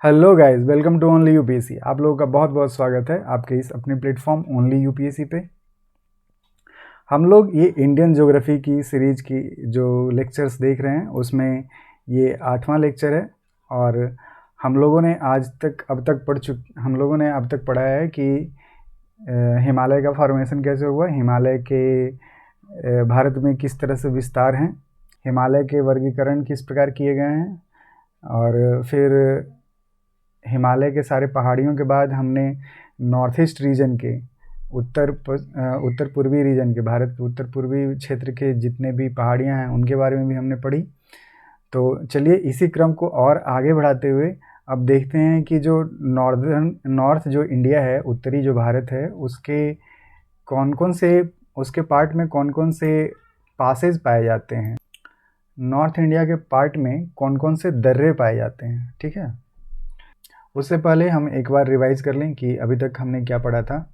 Hello guys, welcome to only UPSC. आप लोगों का बहुत बहुत स्वागत है आपके इस अपने प्लेटफॉर्म ओनली यूपीएससी पे। हम लोग ये इंडियन ज्योग्राफी की सीरीज की जो लेक्चर्स देख रहे हैं उसमें ये 8वां लेक्चर है। और हम लोगों ने हम लोगों ने अब तक पढ़ा है कि हिमालय का फॉर्मेशन कैसे हुआ, हिमालय के भारत में किस तरह से विस्तार हैं, हिमालय के वर्गीकरण किस प्रकार किए गए हैं, और फिर हिमालय के सारे पहाड़ियों के बाद हमने नॉर्थ ईस्ट रीजन के उत्तर पूर्वी रीजन के भारत के उत्तर पूर्वी क्षेत्र के जितने भी पहाड़ियां हैं उनके बारे में भी हमने पढ़ी। तो चलिए इसी क्रम को और आगे बढ़ाते हुए अब देखते हैं कि जो नॉर्थ जो इंडिया है, उत्तरी जो भारत है, कौन कौन से उसके पार्ट में कौन कौन से पासेज पाए जाते हैं, नॉर्थ इंडिया के पार्ट में कौन कौन से दर्रे पाए जाते हैं। ठीक है, उससे पहले हम एक बार रिवाइज कर लें कि अभी तक हमने क्या पढ़ा था।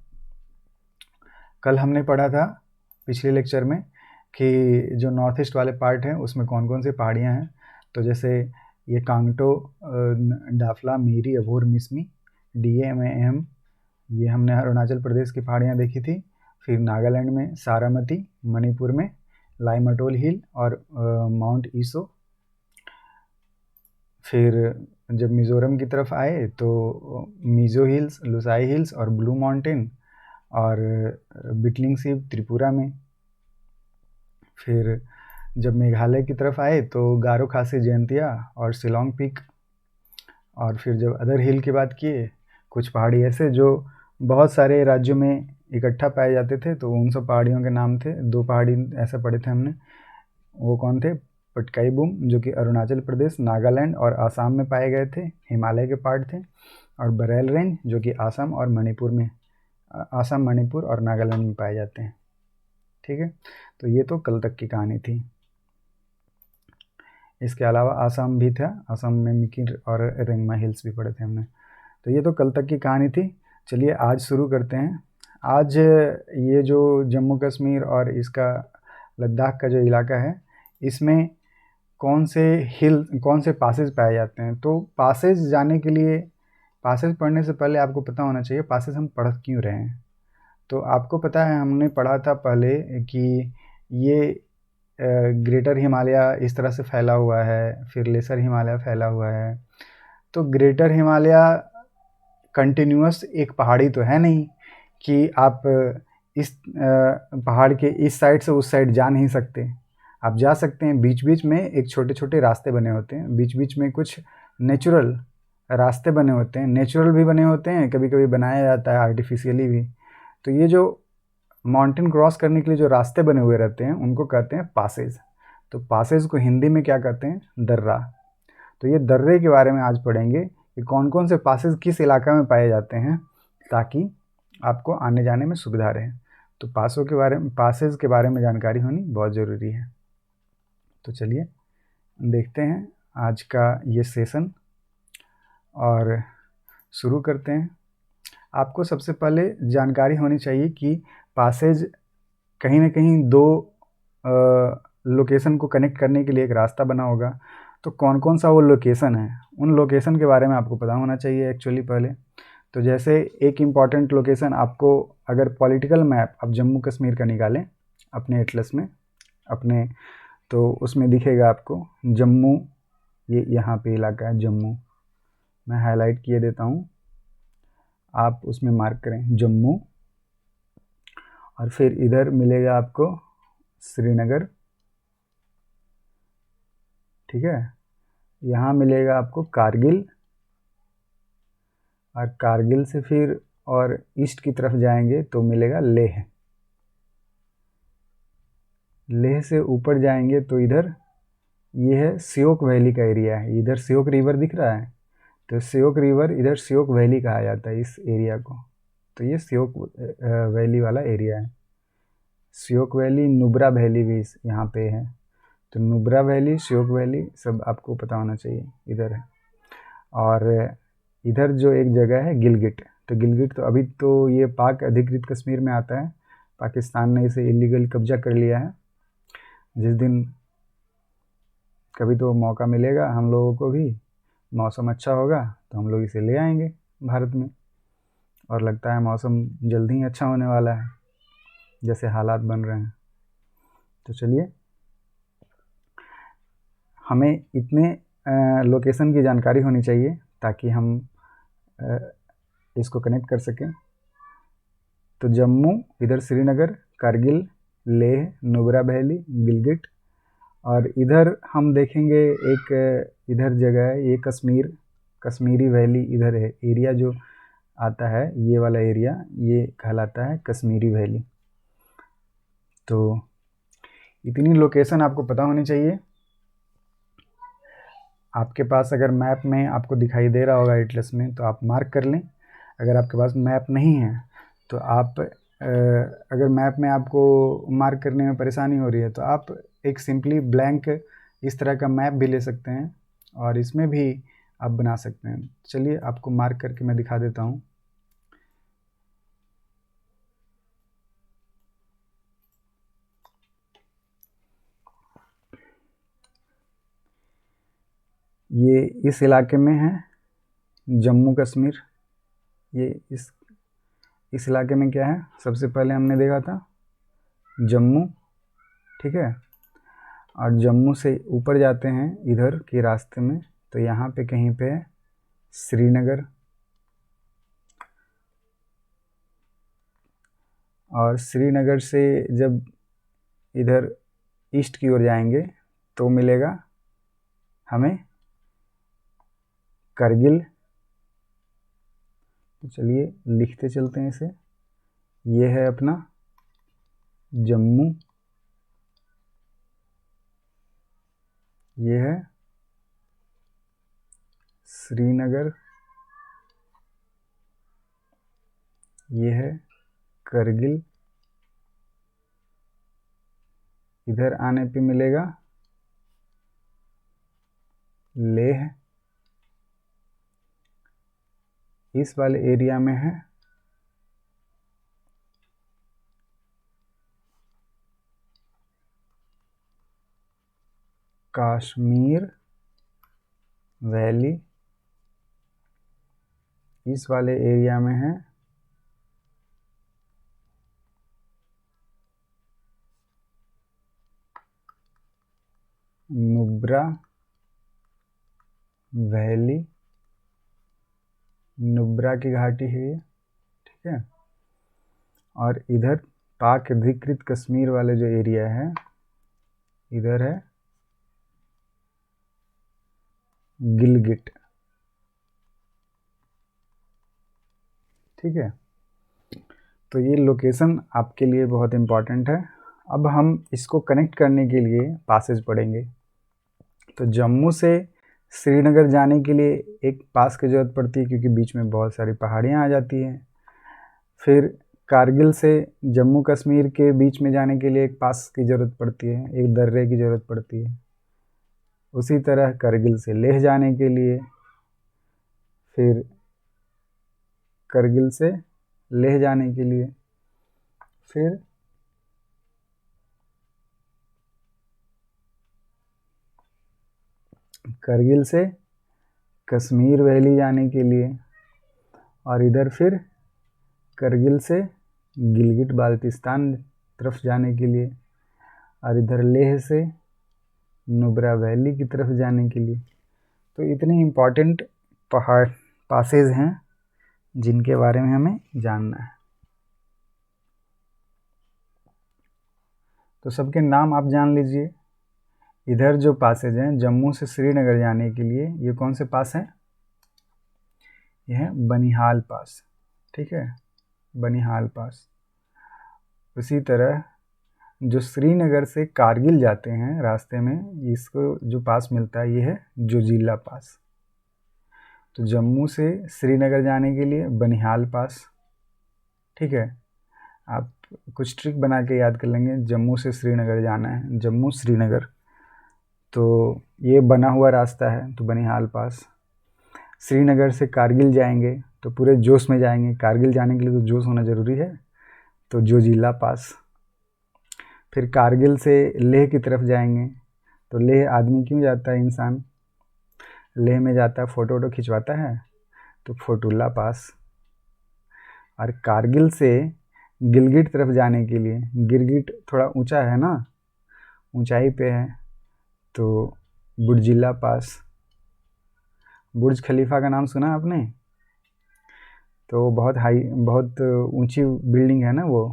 कल हमने पढ़ा था पिछले लेक्चर में कि जो नॉर्थ ईस्ट वाले पार्ट हैं उसमें कौन कौन सी पहाड़ियाँ हैं। तो जैसे ये कांगटो, डाफला, मीरी, अबोर, मिसमी, DMAM, ये हमने अरुणाचल प्रदेश की पहाड़ियाँ देखी थी। फिर नागालैंड में सारामती, मणिपुर में लाइमटोल हिल और माउंट ईसो। फिर जब मिज़ोरम की तरफ आए तो मिज़ो हिल्स, लुसाई हिल्स और ब्लू माउंटेन और बिटलिंग सीप त्रिपुरा में। फिर जब मेघालय की तरफ आए तो गारो खासी जयंतिया और शिलोंग पीक। और फिर जब अदर हिल की बात किए, कुछ पहाड़ी ऐसे जो बहुत सारे राज्यों में इकट्ठा पाए जाते थे, तो उन सब पहाड़ियों के नाम थे। 2 पहाड़ी ऐसे पढ़े थे हमने, वो कौन थे? पटकाई बुम जो कि अरुणाचल प्रदेश, नागालैंड और आसाम में पाए गए थे, हिमालय के पार्ट थे। और बरेल रेंज जो कि आसाम और मणिपुर और नागालैंड में पाए जाते हैं। ठीक है, तो ये तो कल तक की कहानी थी। इसके अलावा आसाम भी था, आसाम में मिकिर और रेंगमा हिल्स भी पढ़े थे हमने। तो ये तो कल तक की कहानी थी। चलिए आज शुरू करते हैं। आज ये जो जम्मू कश्मीर और इसका लद्दाख का जो इलाका है, इसमें कौन से पासेज पाए जाते हैं। तो पासेज जाने के लिए, पासेज पढ़ने से पहले आपको पता होना चाहिए पासेज हम पढ़ क्यों रहे हैं। तो आपको पता है हमने पढ़ा था पहले कि ये ग्रेटर हिमालय इस तरह से फैला हुआ है, फिर लेसर हिमालय फैला हुआ है। तो ग्रेटर हिमालय कंटिन्यूअस एक पहाड़ी तो है नहीं कि आप इस पहाड़ के इस साइड से उस साइड जा नहीं सकते। आप जा सकते हैं, बीच बीच में एक छोटे छोटे रास्ते बने होते हैं, बीच बीच में कुछ नेचुरल रास्ते बने होते हैं, नेचुरल भी बने होते हैं, कभी कभी बनाया जाता है आर्टिफिशियली भी। तो ये जो माउंटेन क्रॉस करने के लिए जो रास्ते बने हुए रहते हैं उनको कहते हैं पासेज। तो पासेज को हिंदी में क्या कहते हैं? दर्रा। तो ये दर्रे के बारे में आज पढ़ेंगे कि कौन कौन से पासेज किस इलाका में पाए जाते हैं, ताकि आपको आने जाने में सुविधा रहे। तो पासेज के बारे में जानकारी होनी बहुत ज़रूरी है। तो चलिए देखते हैं आज का ये सेशन और शुरू करते हैं। आपको सबसे पहले जानकारी होनी चाहिए कि पासेज कहीं ना कहीं 2 लोकेशन को कनेक्ट करने के लिए एक रास्ता बना होगा। तो कौन कौन सा वो लोकेशन है, उन लोकेशन के बारे में आपको पता होना चाहिए एक्चुअली पहले। तो जैसे एक इम्पॉर्टेंट लोकेशन आपको, अगर पॉलिटिकल मैप आप जम्मू कश्मीर का निकालें अपने एटलस में अपने, तो उसमें दिखेगा आपको जम्मू, ये यहाँ पे इलाका है जम्मू। मैं हाईलाइट किए देता हूँ, आप उसमें मार्क करें जम्मू। और फिर इधर मिलेगा आपको श्रीनगर। ठीक है, यहाँ मिलेगा आपको कारगिल। और कारगिल से फिर और ईस्ट की तरफ जाएंगे तो मिलेगा लेह। लेह से ऊपर जाएंगे तो इधर ये है श्योक वैली का एरिया है। इधर श्योक रिवर दिख रहा है, तो श्योक रिवर, इधर श्योक वैली कहा जाता है इस एरिया को। तो ये श्योक वैली वाला एरिया है। श्योक वैली, नुब्रा वैली भी यहाँ पे है। तो नुब्रा वैली, श्योक वैली सब आपको पता होना चाहिए इधर है। और इधर जो एक जगह है गिलगिट, तो गिलगिट तो अभी तो ये पाक अधिकृत कश्मीर में आता है, पाकिस्तान ने इसे इलीगल कब्जा कर लिया है। जिस दिन कभी तो मौका मिलेगा हम लोगों को भी, मौसम अच्छा होगा तो हम लोग इसे ले आएंगे भारत में। और लगता है मौसम जल्दी ही अच्छा होने वाला है जैसे हालात बन रहे हैं। तो चलिए, हमें इतने लोकेशन की जानकारी होनी चाहिए ताकि हम इसको कनेक्ट कर सकें। तो जम्मू, इधर श्रीनगर, कारगिल, लेह, नुब्रा वैली, गिलगिट, और इधर हम देखेंगे एक इधर जगह है, ये कश्मीरी वैली इधर है। एरिया जो आता है ये वाला एरिया, ये कहलाता है कश्मीरी वैली। तो इतनी लोकेशन आपको पता होनी चाहिए। आपके पास अगर मैप में आपको दिखाई दे रहा होगा एटलस में तो आप मार्क कर लें। अगर आपके पास मैप नहीं है तो आप अगर मैप में आपको मार्क करने में परेशानी हो रही है तो आप एक सिंपली ब्लैंक इस तरह का मैप भी ले सकते हैं और इसमें भी आप बना सकते हैं। चलिए आपको मार्क करके मैं दिखा देता हूँ। ये इस इलाके में है जम्मू कश्मीर। ये इस इलाके में क्या है, सबसे पहले हमने देखा था जम्मू, ठीक है। और जम्मू से ऊपर जाते हैं इधर के रास्ते में तो यहाँ पे कहीं पे है श्रीनगर, और श्रीनगर से जब इधर ईस्ट की ओर जाएंगे तो मिलेगा हमें करगिल। तो चलिए लिखते चलते हैं इसे। ये है अपना जम्मू, ये है श्रीनगर, ये है करगिल। इधर आने पे मिलेगा लेह। इस वाले एरिया में है कश्मीर वैली। इस वाले एरिया में है नुब्रा वैली, नुब्रा की घाटी है ये, ठीक है। और इधर पाक अधिकृत कश्मीर वाले जो एरिया है इधर है गिलगिट, ठीक है। तो ये लोकेशन आपके लिए बहुत इम्पॉर्टेंट है। अब हम इसको कनेक्ट करने के लिए पासेज पढ़ेंगे। तो जम्मू से श्रीनगर जाने के लिए एक पास की ज़रूरत पड़ती है क्योंकि बीच में बहुत सारी पहाड़ियाँ आ जाती हैं। फिर कारगिल से जम्मू कश्मीर के बीच में जाने के लिए एक पास की ज़रूरत पड़ती है, एक दर्रे की ज़रूरत पड़ती है। उसी तरह करगिल से लेह जाने के लिए, फिर करगिल से लेह जाने के लिए, फिर करगिल से कश्मीर वैली जाने के लिए, और इधर फिर करगिल से गिलगिट बाल्टिस्तान तरफ जाने के लिए, और इधर लेह से नुब्रा वैली की तरफ जाने के लिए। तो इतने इम्पॉर्टेंट पहाड़ पासेज हैं जिनके बारे में हमें जानना है। तो सबके नाम आप जान लीजिए। इधर जो पासेज हैं जम्मू से श्रीनगर जाने के लिए, ये कौन से पास हैं? ये है बनिहाल पास, ठीक है, बनिहाल पास। उसी तरह जो श्रीनगर से कारगिल जाते हैं रास्ते में, इसको जो पास मिलता है ये है जोजिला पास। तो जम्मू से श्रीनगर जाने के लिए बनिहाल पास, ठीक है। आप कुछ ट्रिक बना के याद कर लेंगे। जम्मू से श्रीनगर जाना है, जम्मू श्रीनगर, तो ये बना हुआ रास्ता है तो बनिहाल पास। श्रीनगर से कारगिल जाएंगे तो पूरे जोश में जाएंगे, कारगिल जाने के लिए तो जोश होना ज़रूरी है, तो जोजिला पास। फिर कारगिल से लेह की तरफ जाएंगे तो लेह आदमी क्यों जाता है, इंसान, लेह में जाता है, फ़ोटो वोटो खिंचवाता है, तो फोटुल्ला पास। और कारगिल से गिलगिट तरफ जाने के लिए, गिलगिट थोड़ा ऊंचा है ना, ऊंचाई पे है, तो बुर्जिला पास। बुर्ज खलीफा का नाम सुना आपने? तो बहुत बहुत ऊंची बिल्डिंग है ना वो।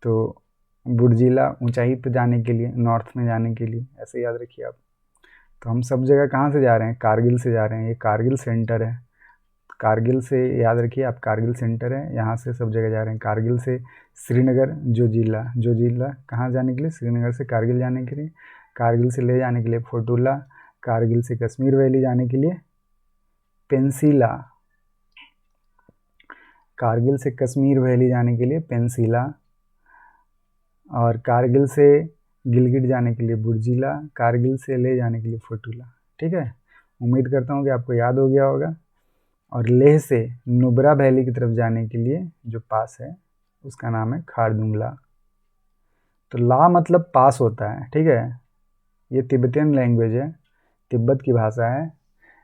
तो बुर्जिला ऊंचाई पे जाने के लिए, नॉर्थ में जाने के लिए, ऐसे याद रखिए आप। तो हम सब जगह कहाँ से जा रहे हैं? कारगिल से जा रहे हैं। ये कारगिल सेंटर है। कारगिल से याद रखिए आप, कारगिल सेंटर है, यहाँ से सब जगह जा रहे हैं। कारगिल से श्रीनगर, जो जिला कहाँ जाने के लिए? श्रीनगर से कारगिल जाने के लिए। कारगिल से ले जाने के लिए फोटुल्ला। कारगिल से कश्मीर वैली जाने के लिए पेंसिला। कारगिल से कश्मीर वैली जाने के लिए पेंसिला। और कारगिल से गिलगिट जाने के लिए बुर्जिला। कारगिल से ले जाने के लिए फोटुल्ला। ठीक है, उम्मीद करता हूँ कि आपको याद हो गया होगा। और लेह से नुब्रा वैली की तरफ जाने के लिए जो पास है उसका नाम है खारदुंगला। तो ला मतलब पास होता है, ठीक है। ये तिब्बतियन लैंग्वेज है, तिब्बत की भाषा है।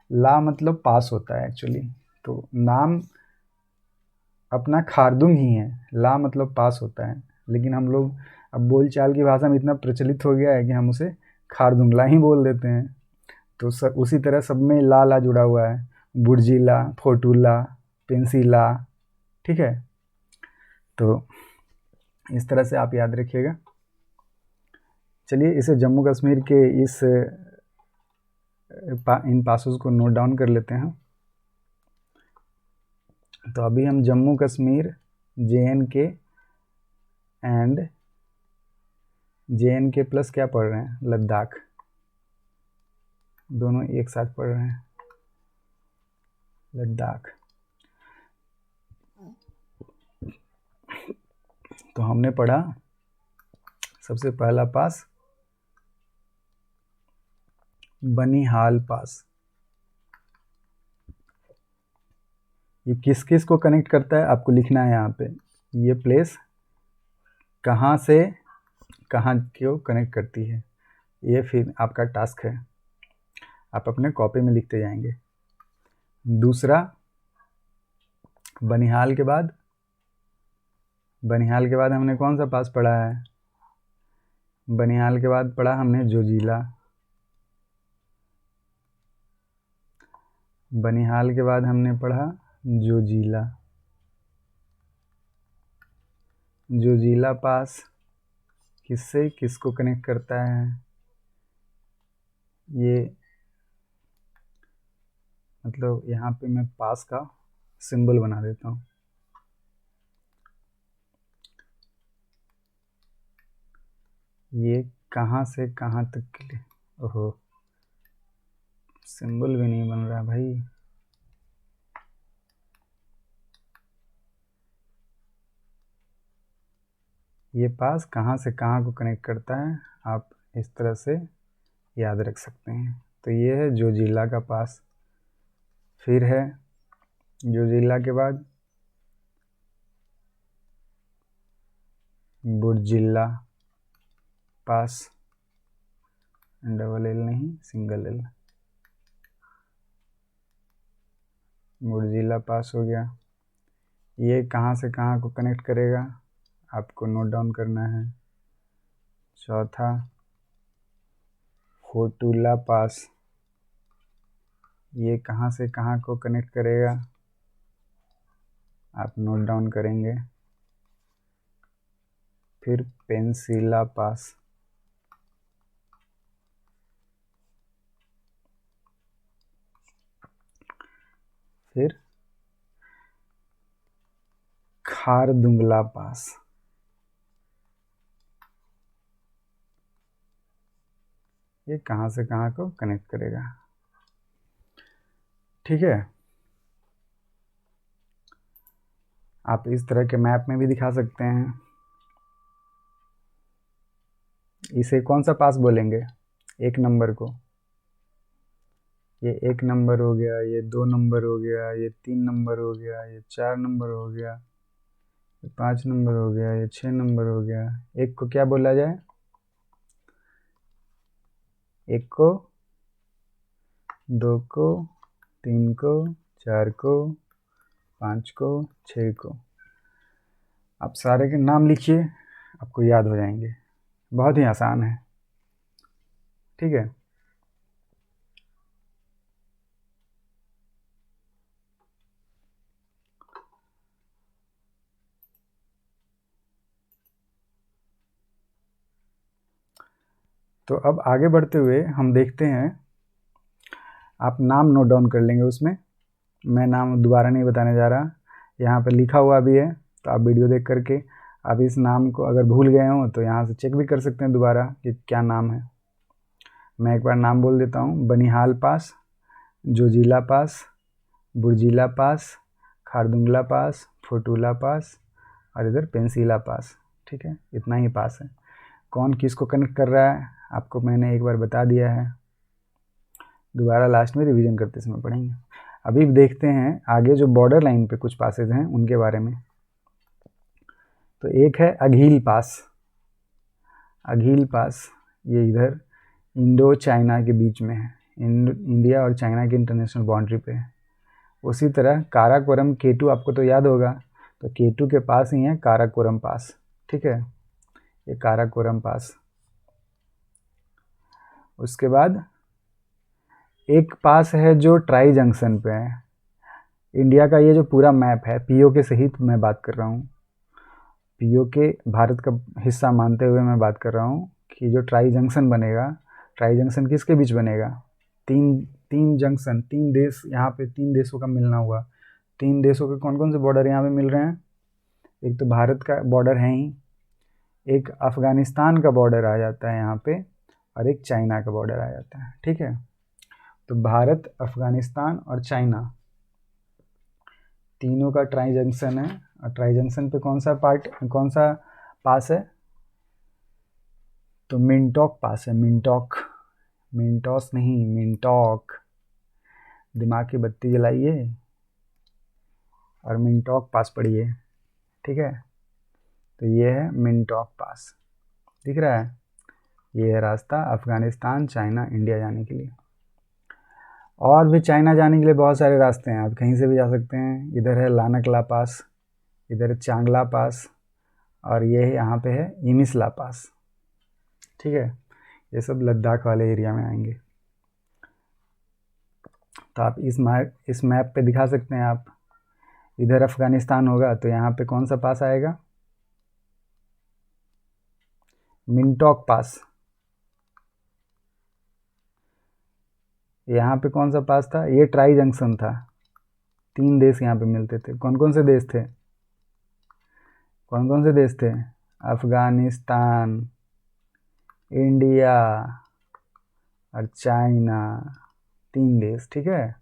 ला मतलब पास होता है एक्चुअली। तो नाम अपना खारदुंग ही है, ला मतलब पास होता है। लेकिन हम लोग अब बोलचाल की भाषा में इतना प्रचलित हो गया है कि हम उसे खारदुंगला ही बोल देते हैं। तो उसी तरह सब में ला ला जुड़ा हुआ है। बुर्जिला, फोटुल्ला, पेंसिला, ठीक है। तो इस तरह से आप याद रखिएगा। चलिए इसे जम्मू कश्मीर के इन पासों को नोट डाउन कर लेते हैं। तो अभी हम Jammu Kashmir, JNK and JNK plus क्या पढ़ रहे हैं? लद्दाख। दोनों एक साथ पढ़ रहे हैं, लद्दाख। तो हमने पढ़ा सबसे पहला पास बनिहाल पास। ये किस किस को कनेक्ट करता है आपको लिखना है यहाँ पे। ये प्लेस कहाँ से कहाँ को कनेक्ट करती है, ये फिर आपका टास्क है, आप अपने कॉपी में लिखते जाएंगे। दूसरा, बनिहाल के बाद हमने कौन सा पास पढ़ा है? बनिहाल के बाद पढ़ा हमने जोजिला। बनिहाल के बाद हमने पढ़ा जोजिला। जोजिला पास किससे किसको कनेक्ट करता है? ये मतलब यहाँ पे मैं पास का सिंबल बना देता हूँ। ये कहाँ से कहाँ तक के लिए, ओहो सिंबल भी नहीं बन रहा भाई। ये पास कहाँ से कहाँ को कनेक्ट करता है, आप इस तरह से याद रख सकते हैं। तो ये है जोजिला का पास। फिर है जोजिला के बाद बुर्जिला पास, डबल एल नहीं, सिंगल एल। बुर्जिला पास हो गया। ये कहाँ से कहाँ को कनेक्ट करेगा आपको नोट डाउन करना है। चौथा, फोटुल्ला पास, ये कहाँ से कहाँ को कनेक्ट करेगा आप नोट डाउन करेंगे। फिर पेंसिला पास, फिर खारदुंगला पास। ये कहाँ से कहाँ को कनेक्ट करेगा, ठीक है। आप इस तरह के मैप में भी दिखा सकते हैं। इसे कौन सा पास बोलेंगे? 1 नंबर को। ये 1 नंबर हो गया, ये 2 नंबर हो गया, ये 3 नंबर हो गया, ये 4 नंबर हो गया, ये 5 नंबर हो गया, ये 6 नंबर हो गया। एक को क्या बोला जाए? एक को 2 को, 3 को, 4 को, 5 को, 6 को। आप सारे के नाम लिखिए, आपको याद हो जाएंगे। बहुत ही आसान है, ठीक है। तो अब आगे बढ़ते हुए हम देखते हैं, आप नाम नोट डाउन कर लेंगे उसमें। मैं नाम दोबारा नहीं बताने जा रहा, यहाँ पर लिखा हुआ भी है, तो आप वीडियो देख करके आप इस नाम को अगर भूल गए हो तो यहाँ से चेक भी कर सकते हैं दोबारा कि क्या नाम है। मैं एक बार नाम बोल देता हूँ। बनिहाल पास, जोजिला पास, बुर्जिला पास, खारदुंगला पास, फोटूला पास और इधर पेंसिला पास, ठीक है। इतना ही पास है। कौन किसको कनेक्ट कर रहा है आपको मैंने एक बार बता दिया है, दोबारा लास्ट में रिवीजन करते समय पढ़ेंगे। अभी देखते हैं आगे जो बॉर्डर लाइन पे कुछ पासेज हैं उनके बारे में। तो एक है अघील पास। अघील पास ये इधर इंडो चाइना के बीच में है, इंडिया और चाइना की इंटरनेशनल बाउंड्री पे है। उसी तरह काराकोरम केटू आपको तो याद होगा, तो केटू के पास ही है काराकोरम पास, ठीक है। ये काराकोरम पास। उसके बाद एक पास है जो ट्राई जंक्शन पे है। इंडिया का ये जो पूरा मैप है, पीओके सहित मैं बात कर रहा हूँ, पीओके भारत का हिस्सा मानते हुए मैं बात कर रहा हूँ कि जो ट्राई जंक्शन बनेगा, ट्राई जंक्शन किसके बीच बनेगा? तीन जंक्शन, 3 देश, यहाँ पे 3 देशों का मिलना हुआ। 3 देशों के कौन कौन से बॉर्डर यहाँ पे मिल रहे हैं? एक तो भारत का बॉर्डर है ही, एक अफ़गानिस्तान का बॉर्डर आ जाता है यहाँ पे, और एक चाइना का बॉर्डर आ जाता है, ठीक है। तो भारत, अफ़गानिस्तान और चाइना तीनों का ट्राई जंक्शन है। और ट्राई जंक्शन पे कौन सा पास है? तो मिनटॉक पास है। मिनटॉस नहीं, मिनटॉक। दिमाग की बत्ती जलाइए और मिनटॉक पास पढ़िए, ठीक है। तो ये है मिनटॉक पास, दिख रहा है? ये है रास्ता अफ़गानिस्तान, चाइना, इंडिया जाने के लिए। और भी चाइना जाने के लिए बहुत सारे रास्ते हैं, आप कहीं से भी जा सकते हैं। इधर है लानकला पास, इधर चांगला पास, और ये यहाँ पे है इमिसला पास, ठीक है। ये सब लद्दाख वाले एरिया में आएंगे। तो आप इस मैप पे दिखा सकते हैं आप, इधर अफ़गानिस्तान होगा तो यहाँ पे कौन सा पास आएगा? मिनटॉक पास। यहाँ पे कौन सा पास था? ये ट्राई जंक्शन था। 3 देश यहाँ पे मिलते थे। कौन कौन से देश थे? कौन कौन से देश थे? अफ़गानिस्तान, इंडिया और चाइना, 3 देश, ठीक है।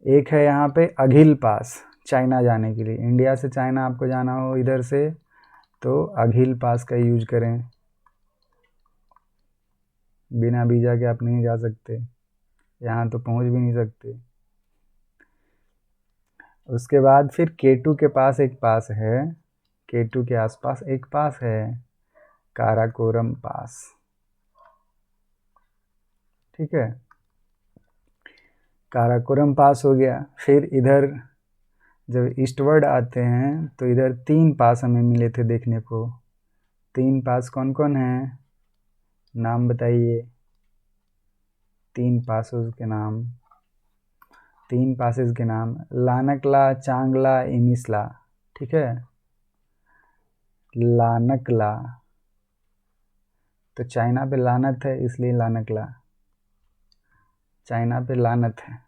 एक है यहाँ पे अघिल पास, चाइना जाने के लिए। इंडिया से चाइना आपको जाना हो इधर से तो अघिल पास का यूज करें। बिना वीज़ा के आप नहीं जा सकते, यहाँ तो पहुँच भी नहीं सकते। उसके बाद फिर केटू के पास एक पास है, केटू के आसपास एक पास है, काराकोरम पास, ठीक है। काराकोरम पास हो गया। फिर इधर जब ईस्टवर्ड आते हैं तो इधर 3 पास हमें मिले थे देखने को। 3 पास कौन कौन हैं? नाम बताइए 3 पासों के नाम। 3 पासेस के नाम, लानकला, चांगला, इमिसला, ठीक है। लानकला, तो चाइना पे लानत है इसलिए लानकला, चाइना पे लानत है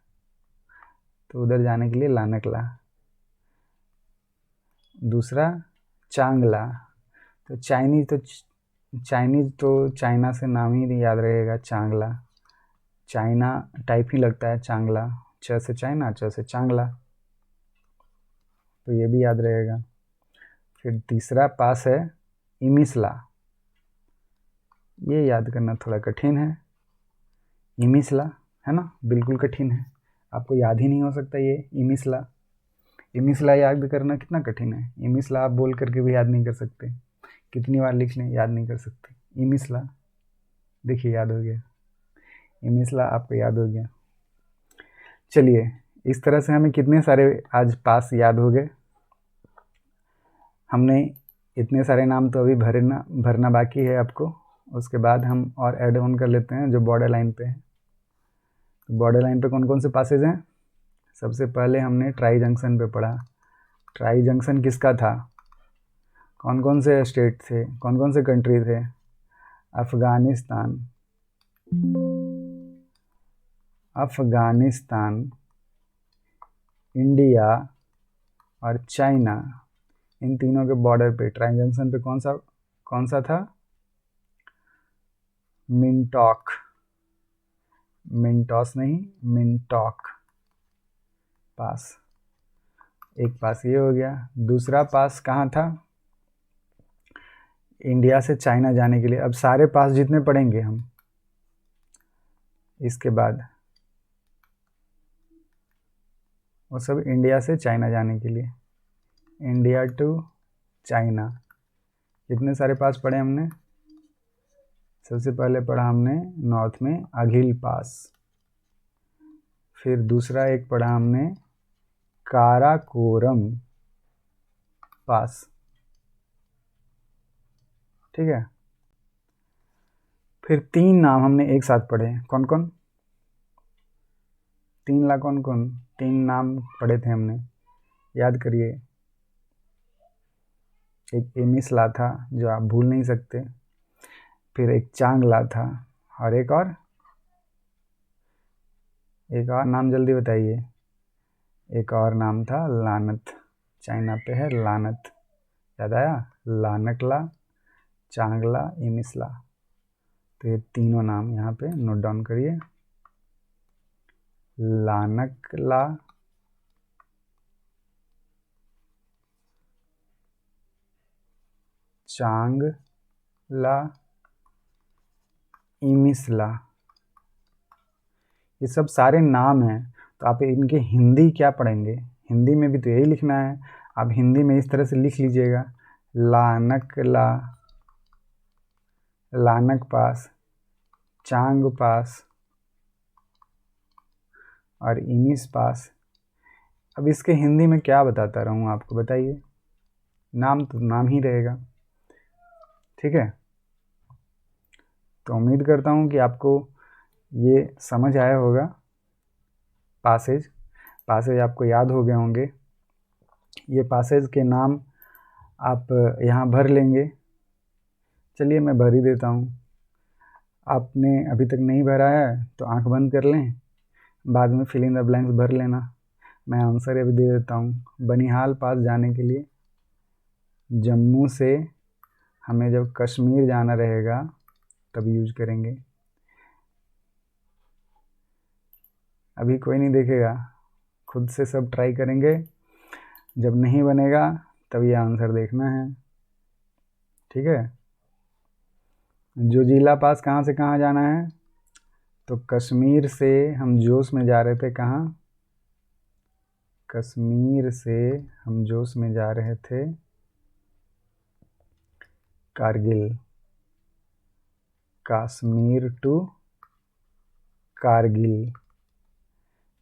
तो उधर जाने के लिए लानकला। दूसरा चांगला, तो चाइनीज तो चाइना से नाम ही नहीं याद रहेगा, चांगला, चाइना टाइप ही लगता है चांगला, च से चाइना, च से चांगला, तो ये भी याद रहेगा। फिर तीसरा पास है इमिसला, ये याद करना थोड़ा कठिन है। इमिसला है ना, बिल्कुल कठिन है, आपको याद ही नहीं हो सकता ये इमिसला। इमिसला याद करना कितना कठिन है। इमिसला आप बोल करके भी याद नहीं कर सकते, कितनी बार लिख लें याद नहीं कर सकते। इमिसला, देखिए याद हो गया। इमिसला आपको याद हो गया। चलिए, इस तरह से हमें कितने सारे आज पास याद हो गए। हमने इतने सारे नाम तो अभी भरना बाकी है आपको, उसके बाद हम और ऐड ऑन कर लेते हैं जो बॉर्डर लाइन पे है। तो बॉर्डर लाइन पे कौन कौन से पासेज हैं? सबसे पहले हमने ट्राई जंक्शन पे पढ़ा। ट्राई जंक्शन किसका था? कौन कौन से स्टेट थे, कौन कौन से कंट्री थे? अफ़गानिस्तान, इंडिया और चाइना, इन तीनों के बॉर्डर पे ट्राई जंक्शन पे कौन सा था? मिंटॉस नहीं, मिंटॉक पास। एक पास ये हो गया। दूसरा पास कहाँ था? इंडिया से चाइना जाने के लिए। अब सारे पास जितने पढ़ेंगे हम इसके बाद, वो सब इंडिया से चाइना जाने के लिए। इंडिया टू चाइना कितने सारे पास पढ़े हमने? सबसे पहले पढ़ा हमने नॉर्थ में अघिल पास, फिर दूसरा एक पढ़ा हमने काराकोरम पास, ठीक है। फिर 3 नाम हमने एक साथ पढ़े। कौन कौन? 3 नाम पढ़े थे हमने, याद करिए। एक एमिसला था जो आप भूल नहीं सकते, फिर एक चांगला था, और एक और नाम जल्दी बताइए। एक और नाम था लानत। चाइना पे है लानत, याद आया? लानकला, चांगला, इमिसला। तो ये तीनों नाम यहाँ पे नोट डाउन करिए। लानकला, चांगला, इमिसला, ये सब सारे नाम हैं। तो आप इनके हिंदी क्या पढ़ेंगे? हिंदी में भी तो यही लिखना है। आप हिंदी में इस तरह से लिख लीजिएगा, लानकला, लानक पास, चांग पास और इमिस पास। अब इसके हिंदी में क्या बताता रहूँ आपको, बताइए। नाम तो नाम ही रहेगा, ठीक है। तो उम्मीद करता हूँ कि आपको ये समझ आया होगा। पासेज आपको याद हो गए होंगे। ये पासेज के नाम आप यहाँ भर लेंगे। चलिए मैं भर ही देता हूँ। आपने अभी तक नहीं भरा है तो आंख बंद कर लें, बाद में फिल इन द ब्लैंक्स भर लेना। मैं आंसर अभी दे देता हूँ। बनिहाल पास जाने के लिए जम्मू से हमें जब कश्मीर जाना रहेगा तब यूज करेंगे। अभी कोई नहीं देखेगा, खुद से सब ट्राई करेंगे। जब नहीं बनेगा तब ये आंसर देखना है, ठीक है। जोजिला पास कहाँ से कहाँ जाना है? तो कश्मीर से हम जोश में जा रहे थे। कहाँ? कश्मीर से हम जोश में जा रहे थे कारगिल। कश्मीर टू कारगिल।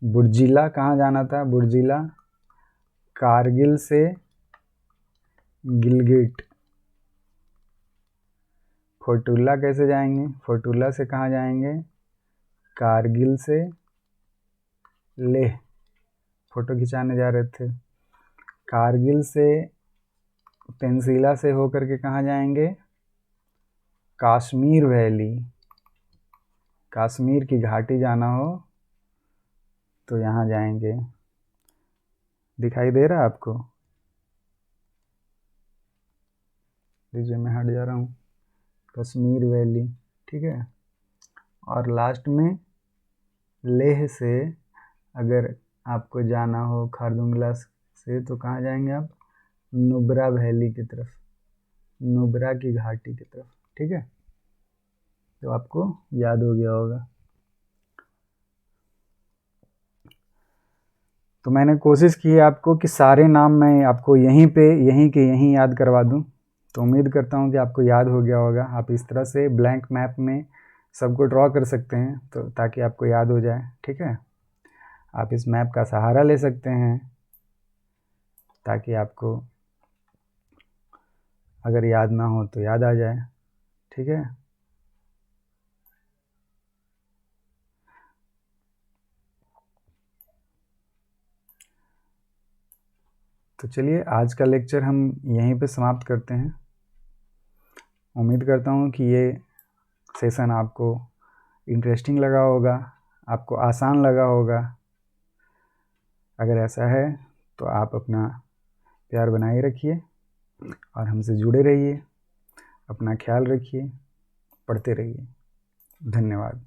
बुर्जिला कहाँ जाना था? बुर्जिला कारगिल से गिलगिट। फोटुल्ला कैसे जाएंगे? फोटुल्ला से कहाँ जाएंगे? कारगिल से लेह, फोटो खिंचाने जा रहे थे। कारगिल से पेंसिला से होकर के कहाँ जाएंगे? कश्मीर वैली। कश्मीर की घाटी जाना हो तो यहाँ जाएंगे। दिखाई दे रहा है आपको? लीजिए मैं हट जा रहा हूँ। कश्मीर वैली, ठीक है। और लास्ट में लेह से अगर आपको जाना हो खारदुंगला से तो कहाँ जाएंगे आप? नुब्रा वैली की तरफ, नुब्रा की घाटी की तरफ, ठीक है। तो आपको याद हो गया होगा। तो मैंने कोशिश की है आपको कि सारे नाम मैं आपको यहीं के यहीं याद करवा दूं। तो उम्मीद करता हूं कि आपको याद हो गया होगा। आप इस तरह से ब्लैंक मैप में सबको ड्रॉ कर सकते हैं तो ताकि आपको याद हो जाए, ठीक है। आप इस मैप का सहारा ले सकते हैं ताकि आपको अगर याद ना हो तो याद आ जाए, ठीक है। तो चलिए आज का लेक्चर हम यहीं पे समाप्त करते हैं। उम्मीद करता हूँ कि ये सेशन आपको इंटरेस्टिंग लगा होगा, आपको आसान लगा होगा। अगर ऐसा है तो आप अपना प्यार बनाए रखिए और हमसे जुड़े रहिए। अपना ख्याल रखिए, पढ़ते रहिए। धन्यवाद।